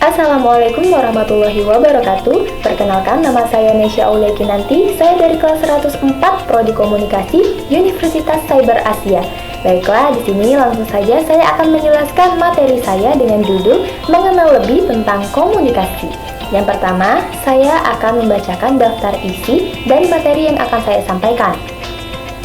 Assalamualaikum warahmatullahi wabarakatuh. Perkenalkan, nama saya Nesya Aulia Kinanti. Saya dari kelas 104 Prodi Komunikasi Universitas Cyber Asia. Baiklah, di sini langsung saja saya akan menjelaskan materi saya dengan judul Mengenal Lebih Tentang Komunikasi. Yang pertama, saya akan membacakan daftar isi dari materi yang akan saya sampaikan.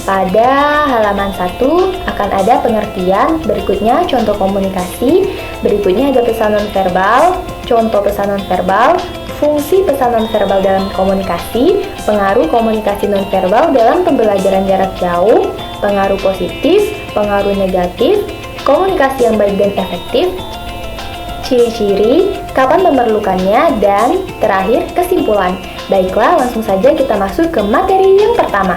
Pada halaman 1 akan ada pengertian, berikutnya contoh komunikasi, berikutnya ada pesan nonverbal, contoh pesan nonverbal, fungsi pesan nonverbal dalam komunikasi, pengaruh komunikasi nonverbal dalam pembelajaran jarak jauh, pengaruh positif, pengaruh negatif, komunikasi yang baik dan efektif, ciri-ciri, kapan memerlukannya, dan terakhir kesimpulan. Baiklah, langsung saja kita masuk ke materi yang pertama.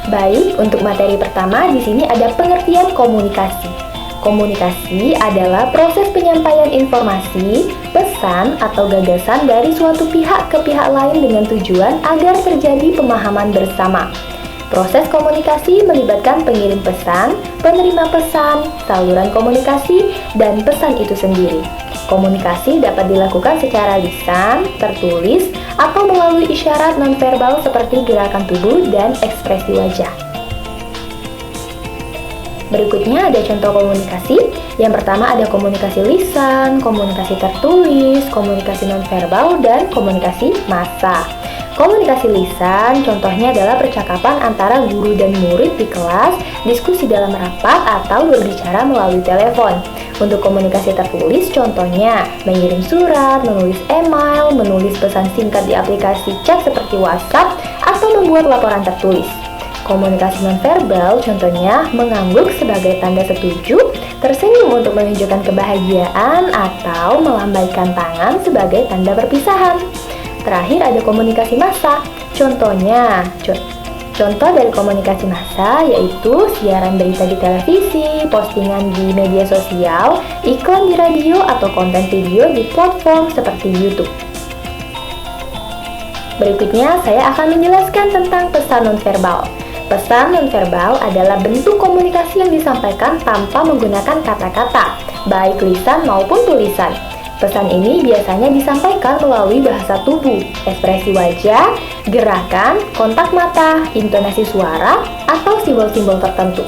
Baik, untuk materi pertama di sini ada pengertian komunikasi. Komunikasi adalah proses penyampaian informasi, pesan, atau gagasan dari suatu pihak ke pihak lain dengan tujuan agar terjadi pemahaman bersama. Proses komunikasi melibatkan pengirim pesan, penerima pesan, saluran komunikasi, dan pesan itu sendiri. Komunikasi dapat dilakukan secara lisan, tertulis, atau melalui isyarat nonverbal seperti gerakan tubuh dan ekspresi wajah. Berikutnya ada contoh komunikasi. Yang pertama ada komunikasi lisan, komunikasi tertulis, komunikasi nonverbal, dan komunikasi massa. Komunikasi lisan contohnya adalah percakapan antara guru dan murid di kelas, diskusi dalam rapat, atau berbicara melalui telepon. Untuk komunikasi tertulis contohnya mengirim surat, menulis email, menulis pesan singkat di aplikasi chat seperti WhatsApp, atau membuat laporan tertulis. Komunikasi nonverbal contohnya mengangguk sebagai tanda setuju, tersenyum untuk menunjukkan kebahagiaan, atau melambaikan tangan sebagai tanda perpisahan. Terakhir ada komunikasi massa. Contoh dari komunikasi massa yaitu siaran berita di televisi, postingan di media sosial, iklan di radio, atau konten video di platform seperti YouTube. Berikutnya saya akan menjelaskan tentang pesan nonverbal. Pesan nonverbal adalah bentuk komunikasi yang disampaikan tanpa menggunakan kata-kata, baik lisan maupun tulisan. Pesan ini biasanya disampaikan melalui bahasa tubuh, ekspresi wajah, gerakan, kontak mata, intonasi suara, atau simbol-simbol tertentu.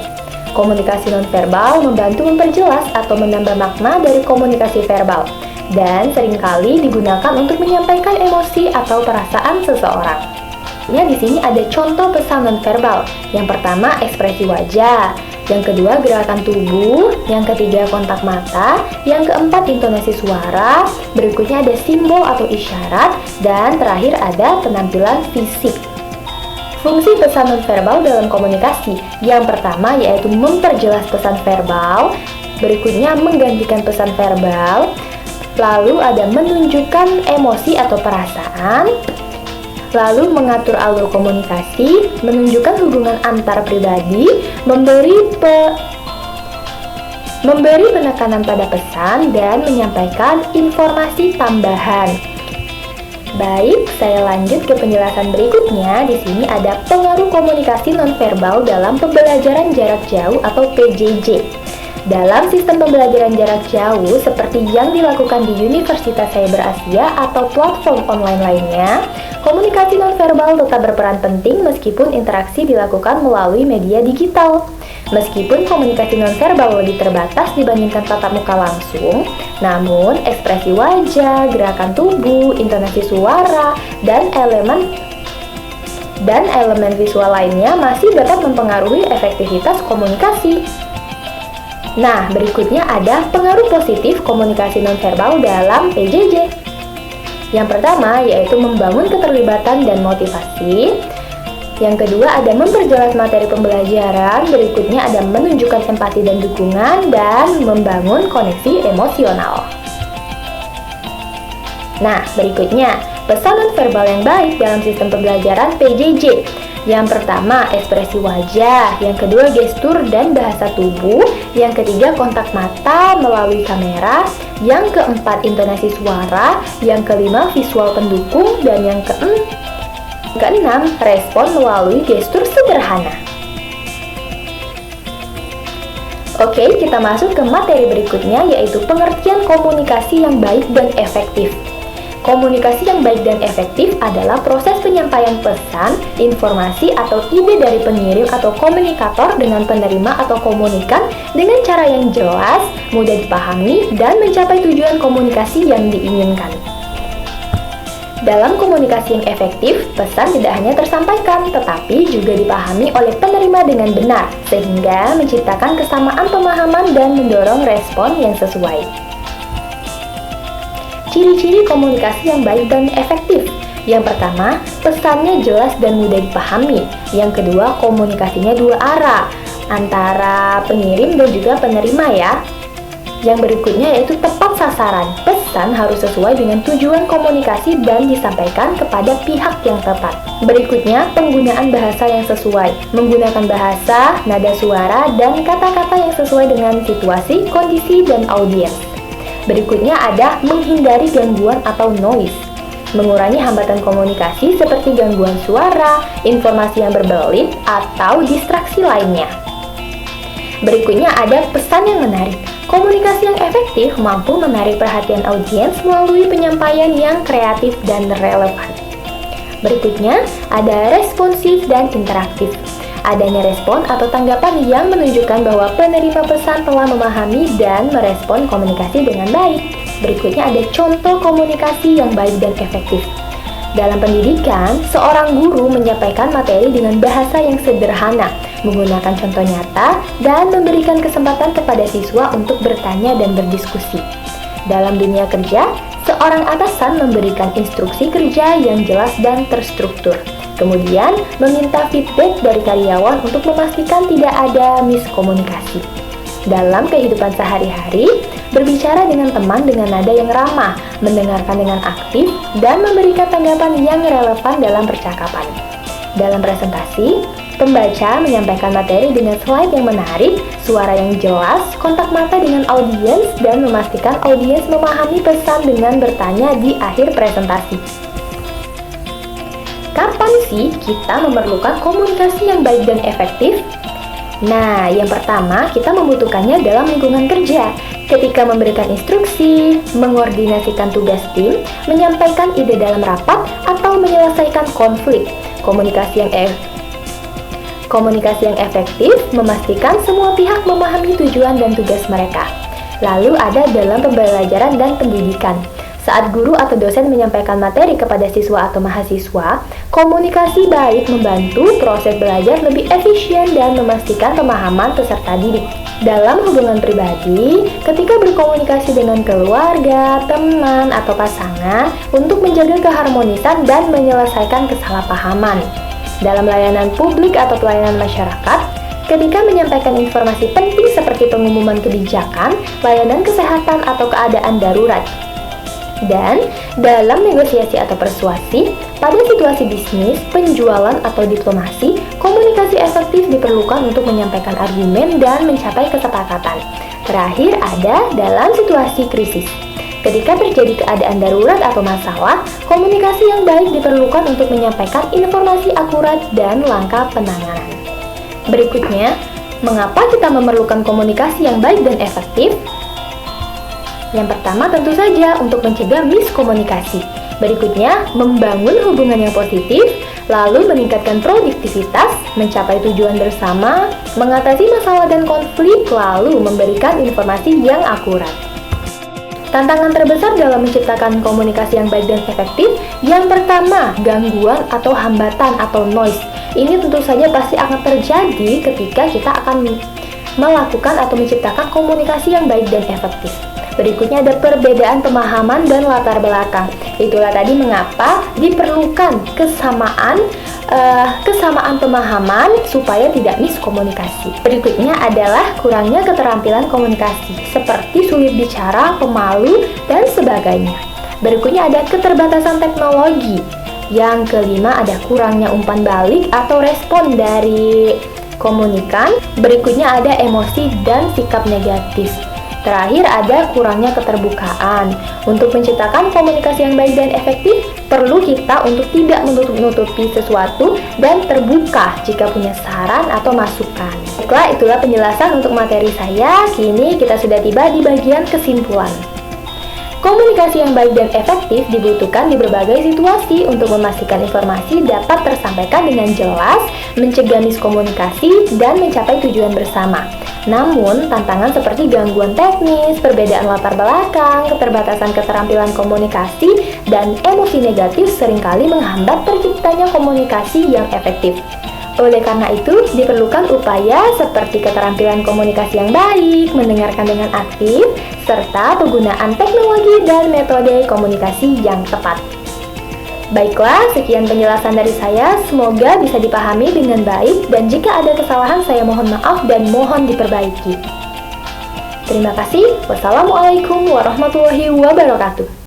Komunikasi nonverbal membantu memperjelas atau menambah makna dari komunikasi verbal, dan seringkali digunakan untuk menyampaikan emosi atau perasaan seseorang. Di sini ada contoh pesan nonverbal. Yang pertama, ekspresi wajah. Yang kedua, gerakan tubuh. Yang ketiga, kontak mata. Yang keempat, intonasi suara. Berikutnya ada simbol atau isyarat. Dan terakhir ada penampilan fisik. Fungsi pesan nonverbal dalam komunikasi. Yang pertama yaitu memperjelas pesan verbal. Berikutnya menggantikan pesan verbal. Lalu ada menunjukkan emosi atau perasaan. Lalu mengatur alur komunikasi, menunjukkan hubungan antar pribadi, memberi penekanan pada pesan, dan menyampaikan informasi tambahan. Baik, saya lanjut ke penjelasan berikutnya. Di sini ada pengaruh komunikasi nonverbal dalam pembelajaran jarak jauh atau PJJ. Dalam sistem pembelajaran jarak jauh seperti yang dilakukan di Universitas Cyber Asia atau platform online lainnya, komunikasi nonverbal tetap berperan penting meskipun interaksi dilakukan melalui media digital. Meskipun komunikasi nonverbal lebih terbatas dibandingkan tatap muka langsung, namun ekspresi wajah, gerakan tubuh, intonasi suara, dan elemen visual lainnya masih dapat mempengaruhi efektivitas komunikasi. Nah, berikutnya ada pengaruh positif komunikasi nonverbal dalam PJJ. Yang pertama yaitu membangun keterlibatan dan motivasi. Yang kedua ada memperjelas materi pembelajaran. Berikutnya ada menunjukkan empati dan dukungan, dan membangun koneksi emosional. Nah, berikutnya pesan nonverbal yang baik dalam sistem pembelajaran PJJ. Yang pertama, ekspresi wajah. Yang kedua, gestur dan bahasa tubuh. Yang ketiga, kontak mata melalui kamera. Yang keempat, intonasi suara. Yang kelima, visual pendukung. Dan yang keenam, respon melalui gestur sederhana. Oke, kita masuk ke materi berikutnya, yaitu pengertian komunikasi yang baik dan efektif. Komunikasi yang baik dan efektif adalah proses penyampaian pesan, informasi, atau ide dari pengirim atau komunikator dengan penerima atau komunikan dengan cara yang jelas, mudah dipahami, dan mencapai tujuan komunikasi yang diinginkan. Dalam komunikasi yang efektif, pesan tidak hanya tersampaikan, tetapi juga dipahami oleh penerima dengan benar, sehingga menciptakan kesamaan pemahaman dan mendorong respon yang sesuai. Ciri-ciri komunikasi yang baik dan efektif. Yang pertama, pesannya jelas dan mudah dipahami. Yang kedua, komunikasinya dua arah, antara pengirim dan juga penerima ya. Yang berikutnya yaitu tepat sasaran. Pesan harus sesuai dengan tujuan komunikasi dan disampaikan kepada pihak yang tepat. Berikutnya, penggunaan bahasa yang sesuai. Menggunakan bahasa, nada suara, dan kata-kata yang sesuai dengan situasi, kondisi, dan audiens. Berikutnya ada menghindari gangguan atau noise. Mengurangi hambatan komunikasi seperti gangguan suara, informasi yang berbelit, atau distraksi lainnya. Berikutnya ada pesan yang menarik. Komunikasi yang efektif mampu menarik perhatian audiens melalui penyampaian yang kreatif dan relevan. Berikutnya ada responsif dan interaktif. Adanya respon atau tanggapan yang menunjukkan bahwa penerima pesan telah memahami dan merespon komunikasi dengan baik. Berikutnya ada contoh komunikasi yang baik dan efektif. Dalam pendidikan, seorang guru menyampaikan materi dengan bahasa yang sederhana, menggunakan contoh nyata, dan memberikan kesempatan kepada siswa untuk bertanya dan berdiskusi. Dalam dunia kerja, seorang atasan memberikan instruksi kerja yang jelas dan terstruktur. Kemudian, meminta feedback dari karyawan untuk memastikan tidak ada miskomunikasi. Dalam kehidupan sehari-hari, berbicara dengan teman dengan nada yang ramah, mendengarkan dengan aktif, dan memberikan tanggapan yang relevan dalam percakapan. Dalam presentasi, pembaca menyampaikan materi dengan slide yang menarik, suara yang jelas, kontak mata dengan audiens, dan memastikan audiens memahami pesan dengan bertanya di akhir presentasi. Kapan sih kita memerlukan komunikasi yang baik dan efektif? Nah, yang pertama, kita membutuhkannya dalam lingkungan kerja. Ketika memberikan instruksi, mengordinasikan tugas tim, menyampaikan ide dalam rapat, atau menyelesaikan konflik. Komunikasi yang efektif memastikan semua pihak memahami tujuan dan tugas mereka. Lalu ada dalam pembelajaran dan pendidikan. Saat guru atau dosen menyampaikan materi kepada siswa atau mahasiswa, komunikasi baik membantu proses belajar lebih efisien dan memastikan pemahaman peserta didik. Dalam hubungan pribadi, ketika berkomunikasi dengan keluarga, teman, atau pasangan untuk menjaga keharmonisan dan menyelesaikan kesalahpahaman. Dalam layanan publik atau pelayanan masyarakat, ketika menyampaikan informasi penting seperti pengumuman kebijakan, layanan kesehatan, atau keadaan darurat. Dan dalam negosiasi atau persuasi, pada situasi bisnis, penjualan, atau diplomasi, komunikasi efektif diperlukan untuk menyampaikan argumen dan mencapai kesepakatan. Terakhir ada dalam situasi krisis. Ketika terjadi keadaan darurat atau masalah, komunikasi yang baik diperlukan untuk menyampaikan informasi akurat dan langkah penanganan. Berikutnya, mengapa kita memerlukan komunikasi yang baik dan efektif? Yang pertama tentu saja untuk mencegah miskomunikasi. Berikutnya, membangun hubungan yang positif, lalu meningkatkan produktivitas, mencapai tujuan bersama, mengatasi masalah dan konflik, lalu memberikan informasi yang akurat. Tantangan terbesar dalam menciptakan komunikasi yang baik dan efektif, yang pertama, gangguan atau hambatan atau noise. Ini tentu saja pasti akan terjadi ketika kita akan melakukan atau menciptakan komunikasi yang baik dan efektif. Berikutnya ada perbedaan pemahaman dan latar belakang. Itulah tadi mengapa diperlukan kesamaan pemahaman supaya tidak miskomunikasi. Berikutnya adalah kurangnya keterampilan komunikasi, seperti sulit bicara, pemalu, dan sebagainya. Berikutnya ada keterbatasan teknologi. Yang kelima ada kurangnya umpan balik atau respon dari komunikan. Berikutnya ada emosi dan sikap negatif. Terakhir ada kurangnya keterbukaan. Untuk menciptakan komunikasi yang baik dan efektif, perlu kita untuk tidak menutup-nutupi sesuatu dan terbuka jika punya saran atau masukan. Baiklah, itulah penjelasan untuk materi saya. Kini kita sudah tiba di bagian kesimpulan. Komunikasi yang baik dan efektif dibutuhkan di berbagai situasi untuk memastikan informasi dapat tersampaikan dengan jelas, mencegah miskomunikasi, dan mencapai tujuan bersama. Namun, tantangan seperti gangguan teknis, perbedaan latar belakang, keterbatasan keterampilan komunikasi, dan emosi negatif seringkali menghambat terciptanya komunikasi yang efektif. Oleh karena itu, diperlukan upaya seperti keterampilan komunikasi yang baik, mendengarkan dengan aktif, serta penggunaan teknologi dan metode komunikasi yang tepat. Baiklah, sekian penjelasan dari saya. Semoga bisa dipahami dengan baik, dan jika ada kesalahan saya mohon maaf dan mohon diperbaiki. Terima kasih. Wassalamualaikum warahmatullahi wabarakatuh.